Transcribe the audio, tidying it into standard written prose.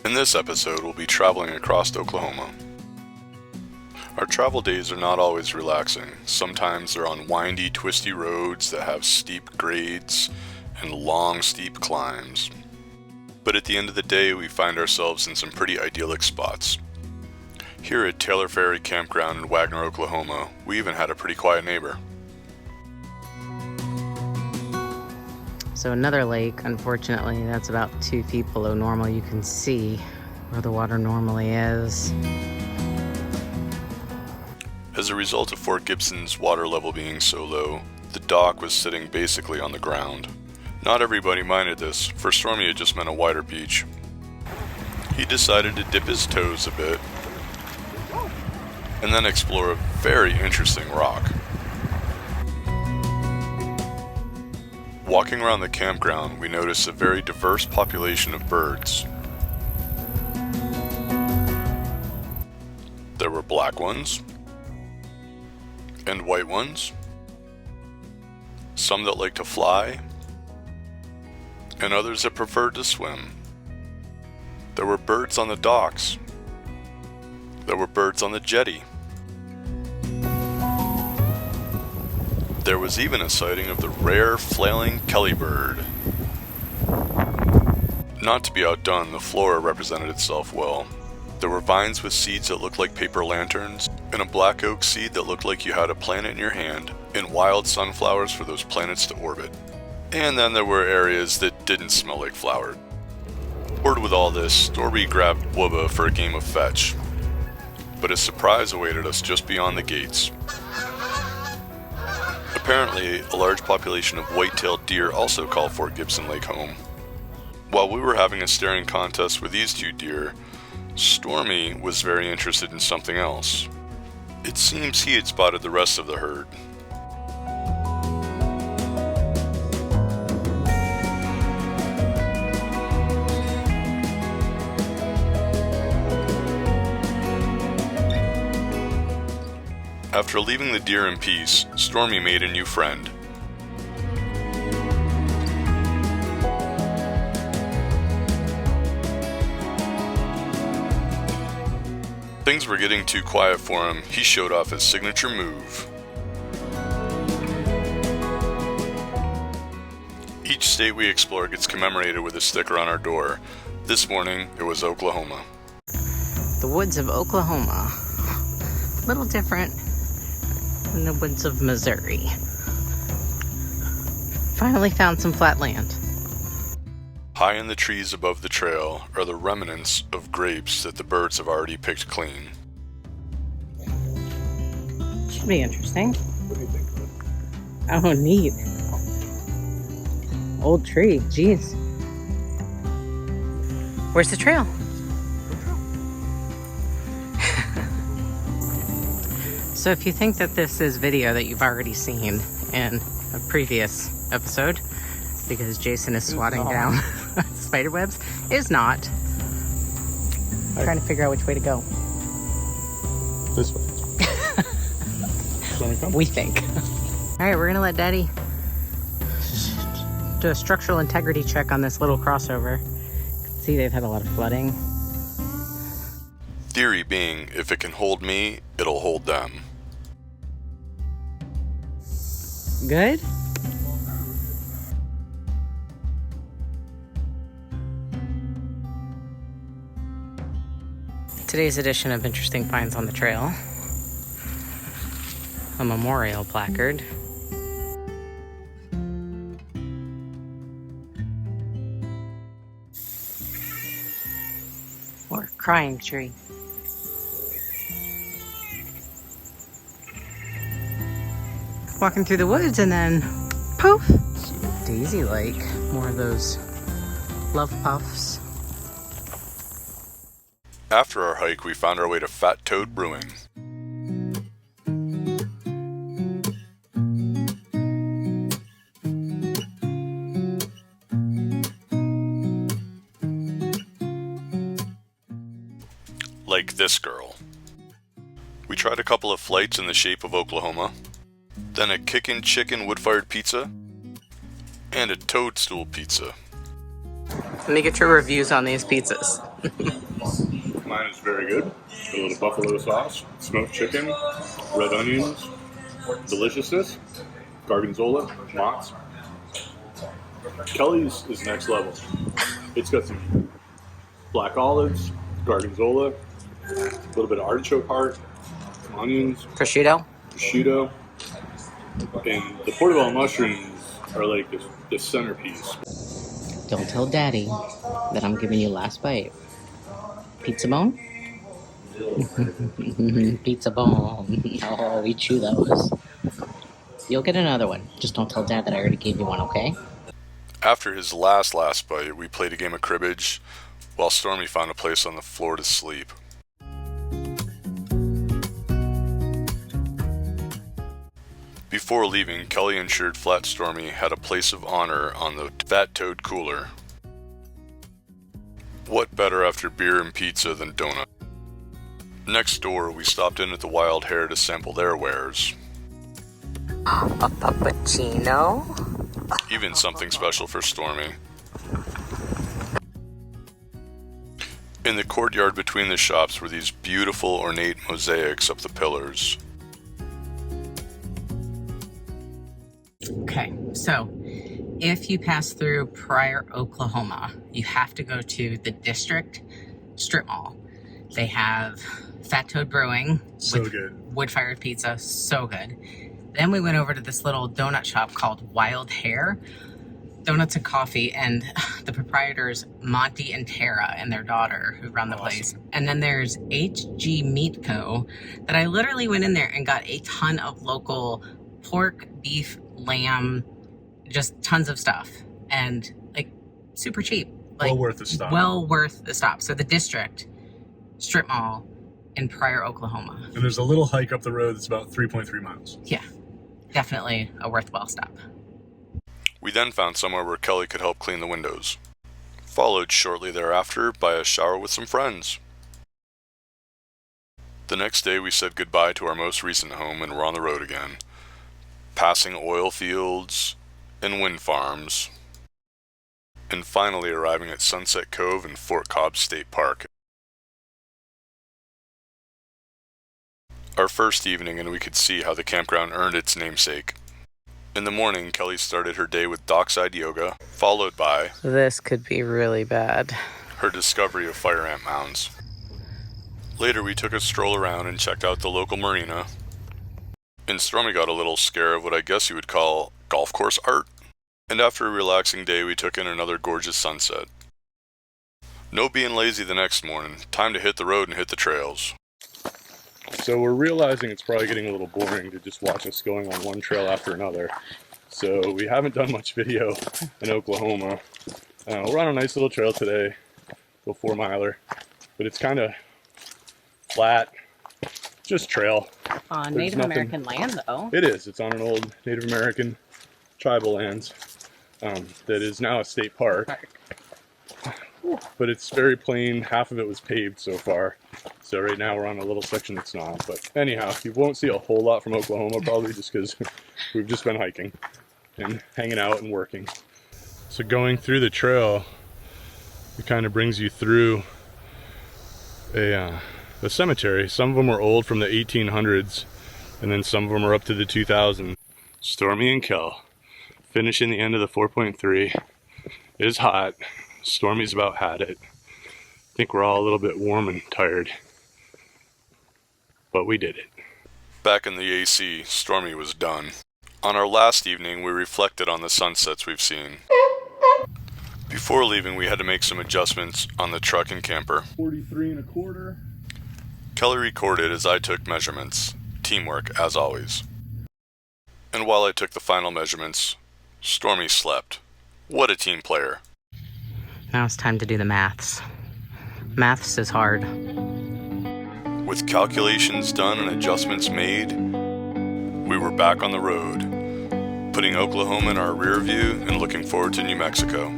In this episode, we'll be traveling across Oklahoma. Our travel days are not always relaxing. Sometimes they're on windy, twisty roads that have steep grades and long, steep climbs. But at the end of the day, we find ourselves in some pretty idyllic spots. Here at Taylor Ferry Campground in Wagoner, Oklahoma, we even had a pretty quiet neighbor. So another lake, unfortunately, that's about 2 feet below normal. You can see where the water normally is. As a result of Fort Gibson's water level being so low, the dock was sitting basically on the ground. Not everybody minded this. For Stormy, it just meant a wider beach. He decided to dip his toes a bit and then explore a very interesting rock. Walking around the campground, we noticed a very diverse population of birds. There were black ones, and white ones, some that like to fly, and others that preferred to swim. There were birds on the docks. There were birds on the jetty. There was even a sighting of the rare flailing Kelly bird. Not to be outdone, the flora represented itself well. There were vines with seeds that looked like paper lanterns, and a black oak seed that looked like you had a planet in your hand, and wild sunflowers for those planets to orbit. And then there were areas that didn't smell like flower. Bored with all this, Stormy grabbed Wubba for a game of fetch. But a surprise awaited us just beyond the gates. Apparently, a large population of white-tailed deer also call Fort Gibson Lake home. While we were having a staring contest with these 2 deer, Stormy was very interested in something else. It seems he had spotted the rest of the herd. After leaving the deer in peace, Stormy made a new friend. Things were getting too quiet for him. He showed off his signature move. Each state we explore gets commemorated with a sticker on our door. This morning, it was Oklahoma. The woods of Oklahoma. A little different than the woods of Missouri. Finally found some flat land. High in the trees above the trail are the remnants of grapes that the birds have already picked clean. Should be interesting. What do you think of it? Oh, neat. Old tree, jeez. Where's the trail? So if you think that this is video that you've already seen in a previous episode, because Jason is swatting down spider webs, is not. I'm trying to figure out which way to go. This way. We think. All right, we're gonna let Daddy do a structural integrity check on this little crossover. You can see they've had a lot of flooding. Theory being, if it can hold me, it'll hold them. Good? Today's edition of Interesting Finds on the Trail. A memorial placard. Or crying tree. Walking through the woods and then poof! Daisy Lake. More of those love puffs. After our hike, we found our way to Fat Toad Brewing. Like this girl. We tried a couple of flights in the shape of Oklahoma, then a kickin' chicken wood-fired pizza, and a toadstool pizza. Let me get your reviews on these pizzas. Mine is very good. A little buffalo sauce, smoked chicken, red onions, deliciousness, gorgonzola, mozz. Kelly's is next level. It's got some black olives, gorgonzola, a little bit of artichoke heart, some onions, Prosciutto? prosciutto, and the portobello mushrooms are like this centerpiece. Don't tell Daddy that I'm giving you last bite. Pizza bone? Pizza bone. Oh, we chew those. You'll get another one. Just don't tell Dad that I already gave you one, okay? After his last bite, we played a game of cribbage while Stormy found a place on the floor to sleep. Before leaving, Kelly ensured Flat Stormy had a place of honor on the Fat Toad cooler. What better after beer and pizza than donut? Next door, we stopped in at the Wild Hare to sample their wares. A puppuccino? Even something special for Stormy. In the courtyard between the shops were these beautiful ornate mosaics up the pillars. Okay, so if you pass through Pryor, Oklahoma, you have to go to the District Strip Mall. They have Fat Toad Brewing with good. wood-fired pizza, so good. Then we went over to this little donut shop called Wild Hare, donuts and coffee, and the proprietors Monty and Tara and their daughter who run the place. And then there's HG Meat Co. that I literally went in there and got a ton of local pork, beef, lamb, just tons of stuff, and like super cheap. Like, Well worth the stop. Well worth the stop. So the District Strip Mall in Pryor, Oklahoma. And there's a little hike up the road that's about 3.3 miles. Yeah, definitely a worthwhile stop. We then found somewhere where Kelly could help clean the windows, followed shortly thereafter by a shower with some friends. The next day we said goodbye to our most recent home and were on the road again, passing oil fields and wind farms, and finally arriving at Sunset Cove and Fort Cobb State Park. Our first evening, and we could see how the campground earned its namesake. In the morning, Kelly started her day with dockside yoga, followed by This could be really bad. her discovery of fire ant mounds. Later, we took a stroll around and checked out the local marina, and Stormy got a little scare of what I guess you would call golf course art. And after a relaxing day, we took in another gorgeous sunset. No being lazy the next morning, time to hit the road and hit the trails. So we're realizing it's probably getting a little boring to just watch us going on one trail after another. So we haven't done much video in Oklahoma. We're on a nice little trail today, a 4-miler, but it's kind of flat, just trail. On There's Native nothing- American land, though. It is. It's on an old Native American tribal lands that is now a state park. But it's very plain. Half of it was paved so far. So right now we're on a little section that's not. But anyhow, you won't see a whole lot from Oklahoma probably just because we've just been hiking and hanging out and working. So going through the trail, it kind of brings you through a cemetery. Some of them are old from the 1800s, and then some of them are up to the 2000s. Stormy and Kel finishing the end of the 4.3. It is hot. Stormy's about had it. I think we're all a little bit warm and tired, but we did it. Back in the AC, Stormy was done. On our last evening, we reflected on the sunsets we've seen. Before leaving, we had to make some adjustments on the truck and camper. 43 1/4. Kelly recorded as I took measurements. Teamwork, as always. And while I took the final measurements, Stormy slept. What a team player. Now it's time to do the maths. Maths is hard. With calculations done and adjustments made, we were back on the road, putting Oklahoma in our rear view and looking forward to New Mexico.